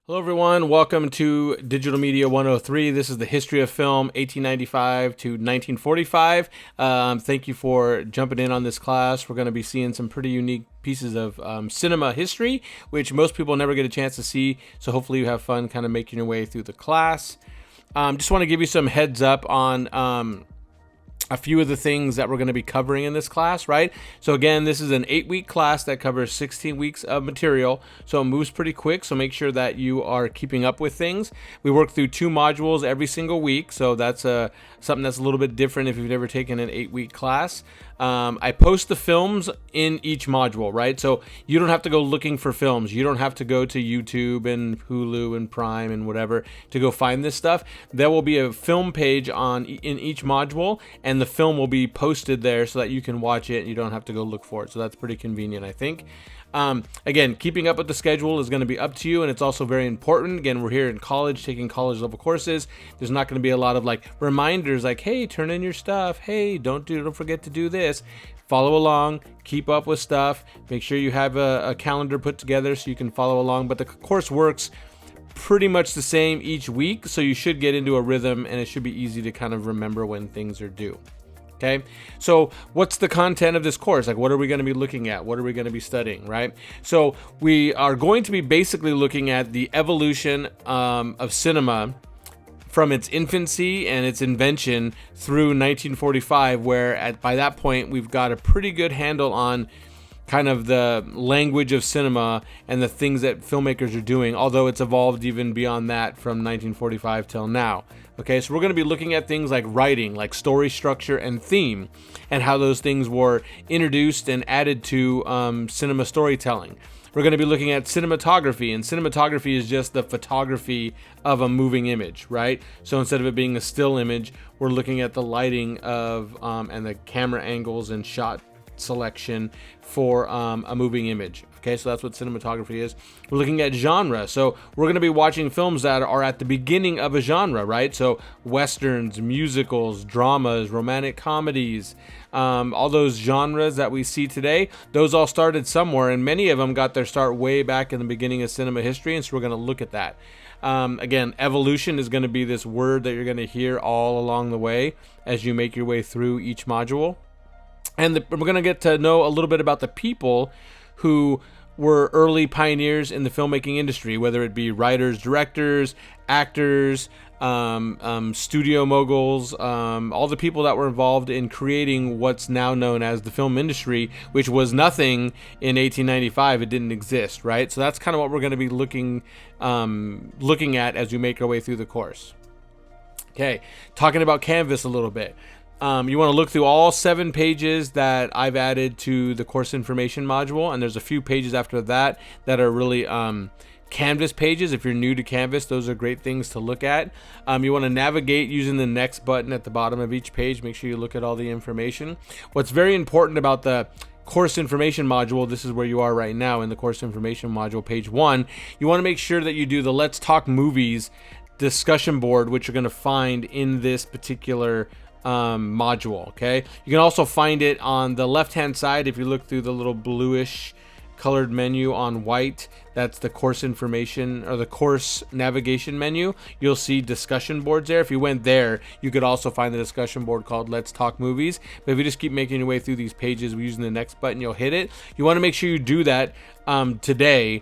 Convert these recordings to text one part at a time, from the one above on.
Hello everyone, welcome to Digital Media 103. This is the history of film 1895 to 1945. Thank you for jumping in on this class. We're going to be seeing some pretty unique pieces of cinema history, which most people never get a chance to see. So hopefully you have fun kind of making your way through the class. Just want to give you some heads up on a few of the things that we're going to be covering in this class, right? So again, this is an 8-week class that covers 16 weeks of material, so it moves pretty quick, so make sure that you are keeping up with things. We work through 2 modules every single week, so that's something that's a little bit different if you've never taken an 8-week class. I post the films in each module, right? So you don't have to go looking for films. You don't have to go to YouTube and Hulu and Prime and whatever to go find this stuff. There will be a film page in each module, and the film will be posted there so that you can watch it and you don't have to go look for it. So that's pretty convenient, I think. Again, keeping up with the schedule is going to be up to you, and it's also very important. Again, we're here in college taking college level courses. There's not going to be a lot of like reminders like, hey, turn in your stuff. Hey, don't forget to do this. Follow along, keep up with stuff. Make sure you have a calendar put together so you can follow along. But the course works pretty much the same each week, so you should get into a rhythm, and it should be easy to kind of remember when things are due. Okay, so what's the content of this course? Like, what are we going to be looking at? What are we going to be studying, right? So we are going to be basically looking at the evolution of cinema from its infancy and its invention through 1945, where by that point we've got a pretty good handle on kind of the language of cinema and the things that filmmakers are doing, although it's evolved even beyond that from 1945 till now. Okay, so we're going to be looking at things like writing, like story structure and theme, and how those things were introduced and added to cinema storytelling. We're going to be looking at cinematography, and cinematography is just the photography of a moving image, right? So instead of it being a still image, we're looking at the lighting of and the camera angles and shot selection for a moving image. Okay, so that's what cinematography is. We're looking at genre. So we're going to be watching films that are at the beginning of a genre, right? So westerns, musicals, dramas, romantic comedies, all those genres that we see today, those all started somewhere, and many of them got their start way back in the beginning of cinema history, and so we're going to look at that. Again, evolution is going to be this word that you're going to hear all along the way as you make your way through each module. And we're going to get to know a little bit about the people who were early pioneers in the filmmaking industry, whether it be writers, directors, actors, studio moguls, all the people that were involved in creating what's now known as the film industry, which was nothing in 1895. It didn't exist, right? So that's kind of what we're going to be looking at as we make our way through the course. Okay, talking about Canvas a little bit. You want to look through all 7 pages that I've added to the course information module, and there's a few pages after that that are really Canvas pages. If you're new to Canvas, those are great things to look at. You want to navigate using the next button at the bottom of each page. Make sure you look at all the information. What's very important about the course information module, this is where you are right now in the course information module, page 1, you want to make sure that you do the Let's Talk Movies discussion board, which you're going to find in this particular module. Okay, you can also find it on the left hand side. If you look through the little bluish colored menu on white, that's the course information or the course navigation menu. You'll see discussion boards there. If you went there, you could also find the discussion board called Let's Talk Movies. But if you just keep making your way through these pages using the next button, you'll hit it. You want to make sure you do that today,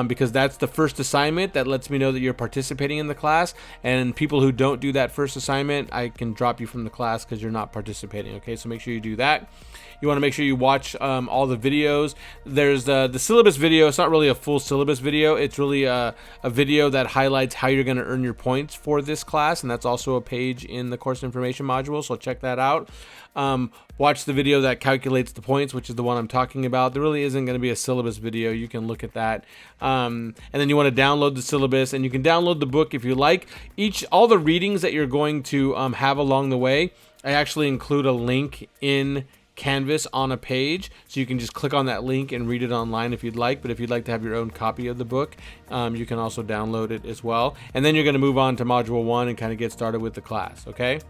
because that's the first assignment that lets me know that you're participating in the class. And people who don't do that first assignment, I can drop you from the class because you're not participating. Okay, so make sure you do that. You want to make sure you watch all the videos. There's the syllabus video. It's not really a full syllabus video. It's really a video that highlights how you're going to earn your points for this class, and that's also a page in the course information module, so check that out. Watch the video that calculates the points, which is the one I'm talking about. There really isn't going to be a syllabus video. You can look at that. And then you want to download the syllabus, and you can download the book if you like. All the readings that you're going to have along the way, I actually include a link in Canvas on a page, so you can just click on that link and read it online if you'd like. But if you'd like to have your own copy of the book, you can also download it as well. And then you're going to move on to module 1 and kind of get started with the class. Okay.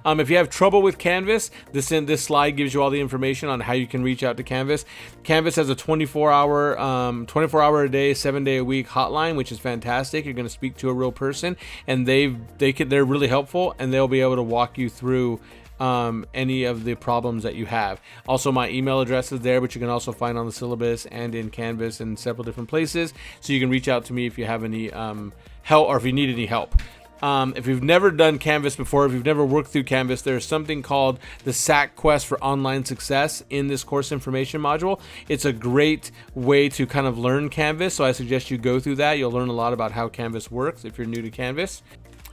If you have trouble with Canvas, this slide gives you all the information on how you can reach out to Canvas. Canvas has a 24-hour a day, 7-day a week hotline, which is fantastic. You're going to speak to a real person, and they're really helpful, and they'll be able to walk you through any of the problems that you have. Also, my email address is there, but you can also find on the syllabus and in Canvas in several different places. So you can reach out to me if you have any help, or if you need any help. If you've never done Canvas before, if you've never worked through Canvas, there's something called the SAC Quest for Online Success in this course information module. It's a great way to kind of learn Canvas, so I suggest you go through that. You'll learn a lot about how Canvas works if you're new to Canvas.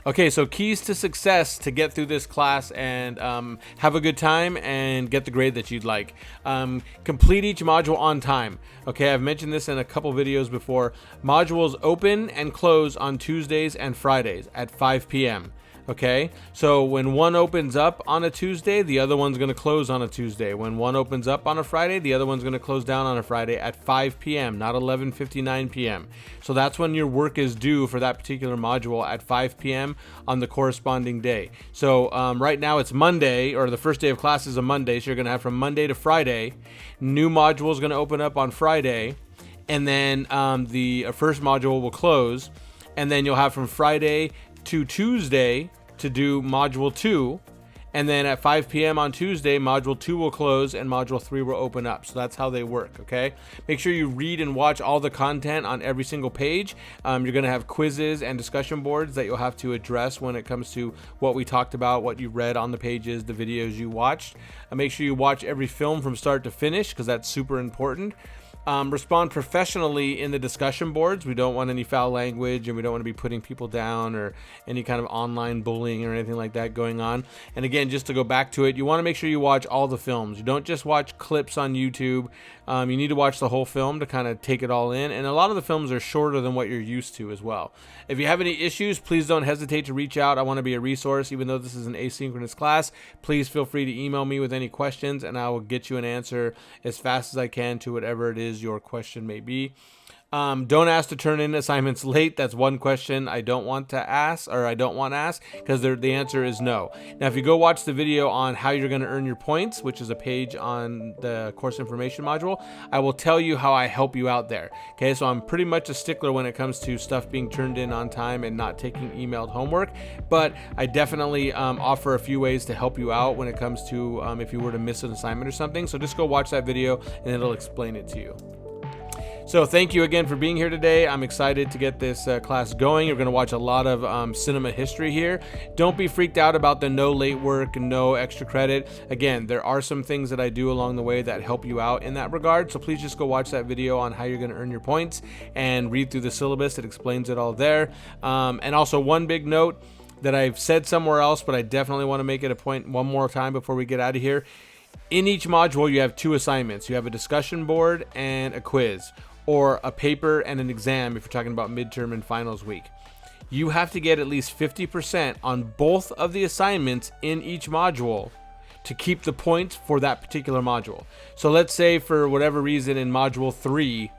Okay, so keys to success to get through this class and have a good time and get the grade that you'd like. Complete each module on time. Okay, I've mentioned this in a couple videos before. Modules open and close on Tuesdays and Fridays at 5 p.m. Okay, so when one opens up on a Tuesday, the other one's going to close on a Tuesday. When one opens up on a Friday, the other one's going to close down on a Friday at 5 p.m., not 11:59 p.m. So that's when your work is due for that particular module, at 5 p.m. on the corresponding day. So right now it's Monday, or the first day of class is a Monday, so you're going to have from Monday to Friday. New module is going to open up on Friday, and then the first module will close, and then you'll have from Friday to Tuesday to do module 2, and then at 5 p.m. on Tuesday, module 2 will close and module 3 will open up. So that's how they work. Okay, make sure you read and watch all the content on every single page. You're going to have quizzes and discussion boards that you'll have to address when it comes to what we talked about, what you read on the pages, the videos you watched. Make sure you watch every film from start to finish, because that's super important. Respond professionally in the discussion boards. We don't want any foul language, and we don't want to be putting people down or any kind of online bullying or anything like that going on. And again, just to go back to it, you want to make sure you watch all the films. You don't just watch clips on YouTube. You need to watch the whole film to kind of take it all in. And a lot of the films are shorter than what you're used to as well. If you have any issues, please don't hesitate to reach out. I want to be a resource. Even though this is an asynchronous class, please feel free to email me with any questions, and I will get you an answer as fast as I can to whatever it is your question may be. Don't ask to turn in assignments late. That's one question I don't want to ask, because the answer is no. Now, if you go watch the video on how you're going to earn your points, which is a page on the course information module, I will tell you how I help you out there. Okay, so I'm pretty much a stickler when it comes to stuff being turned in on time and not taking emailed homework, but I definitely offer a few ways to help you out when it comes to if you were to miss an assignment or something. So just go watch that video and it'll explain it to you. So thank you again for being here today. I'm excited to get this class going. You're going to watch a lot of cinema history here. Don't be freaked out about the no late work, no extra credit. Again, there are some things that I do along the way that help you out in that regard. So please just go watch that video on how you're going to earn your points and read through the syllabus. It explains it all there. And also, one big note that I've said somewhere else, but I definitely want to make it a point one more time before we get out of here. In each module, you have 2 assignments. You have a discussion board and a quiz, or a paper and an exam if you're talking about midterm and finals week. You have to get at least 50% on both of the assignments in each module to keep the points for that particular module. So let's say for whatever reason in module 3,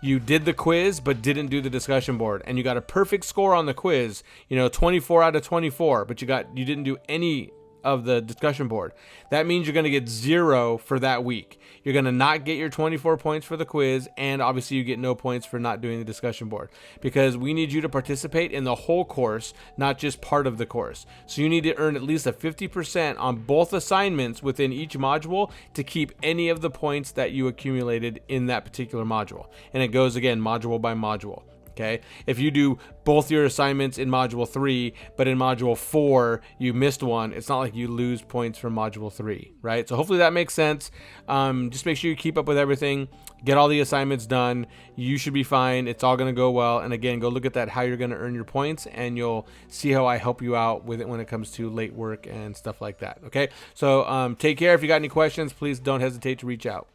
you did the quiz but didn't do the discussion board, and you got a perfect score on the quiz, 24 out of 24, but you didn't do any of the discussion board. That means you're going to get 0 for that week. You're going to not get your 24 points for the quiz, and obviously you get no points for not doing the discussion board, because we need you to participate in the whole course, not just part of the course. So you need to earn at least a 50% on both assignments within each module to keep any of the points that you accumulated in that particular module. And it goes again module by module. Okay, if you do both your assignments in module 3, but in module 4 you missed one, it's not like you lose points from module 3, right? So hopefully that makes sense. Just make sure you keep up with everything, get all the assignments done. You should be fine. It's all going to go well. And again, go look at that, how you're going to earn your points, and you'll see how I help you out with it when it comes to late work and stuff like that. Okay, so take care. If you got any questions, please don't hesitate to reach out.